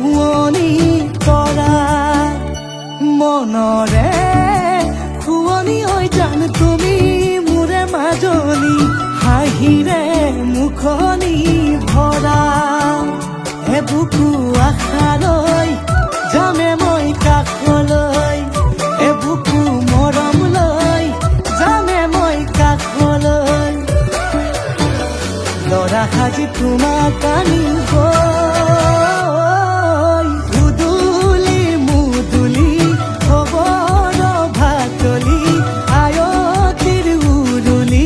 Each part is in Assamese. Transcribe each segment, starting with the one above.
শুৱনি কৰা মনৰে শুৱনি হৈ জান তুমি মোৰে মাজনী হাঁহিৰে মুখনি ভৰা বুকু আশালৈ যামে মই কাষলৈ বুকু মৰম লৈ যামে মই কাষলৈ লৰা সাজি তোমাক আনিব উদুলি মুদুলি খবৰ ভাতলি আয়তিৰ উৰুলি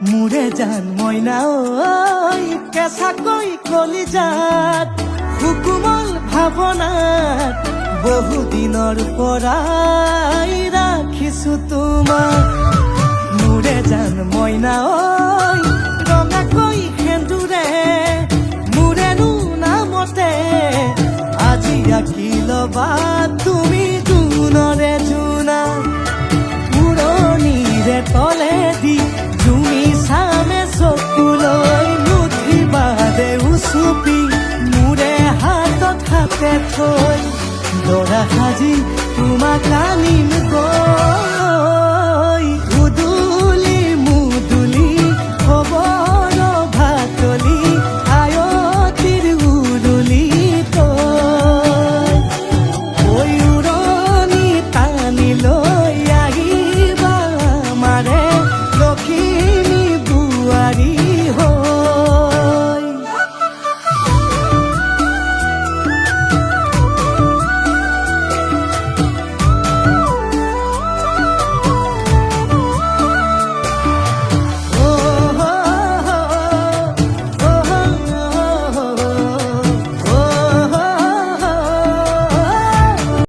মোৰে জান মইনা ঐ কেঁচাকৈ কলিজাত সুকুমল ভাৱনাত বহুদিনৰ পৰাই ৰাখিছো তোমাক মোৰে জান মইনা ঐ ৰঙাকৈ সেন্দুৰে মোৰেনো নামতে আজি আঁকি ল'বা তুমি জোনৰে জোনা উৰণিৰে তলেদি তুমি চামে চকুলৈ নুঠিবা দে উচুপি মোৰে হাতত হাতে থৈ দৰা সাজি তোমাক আনিম গৈ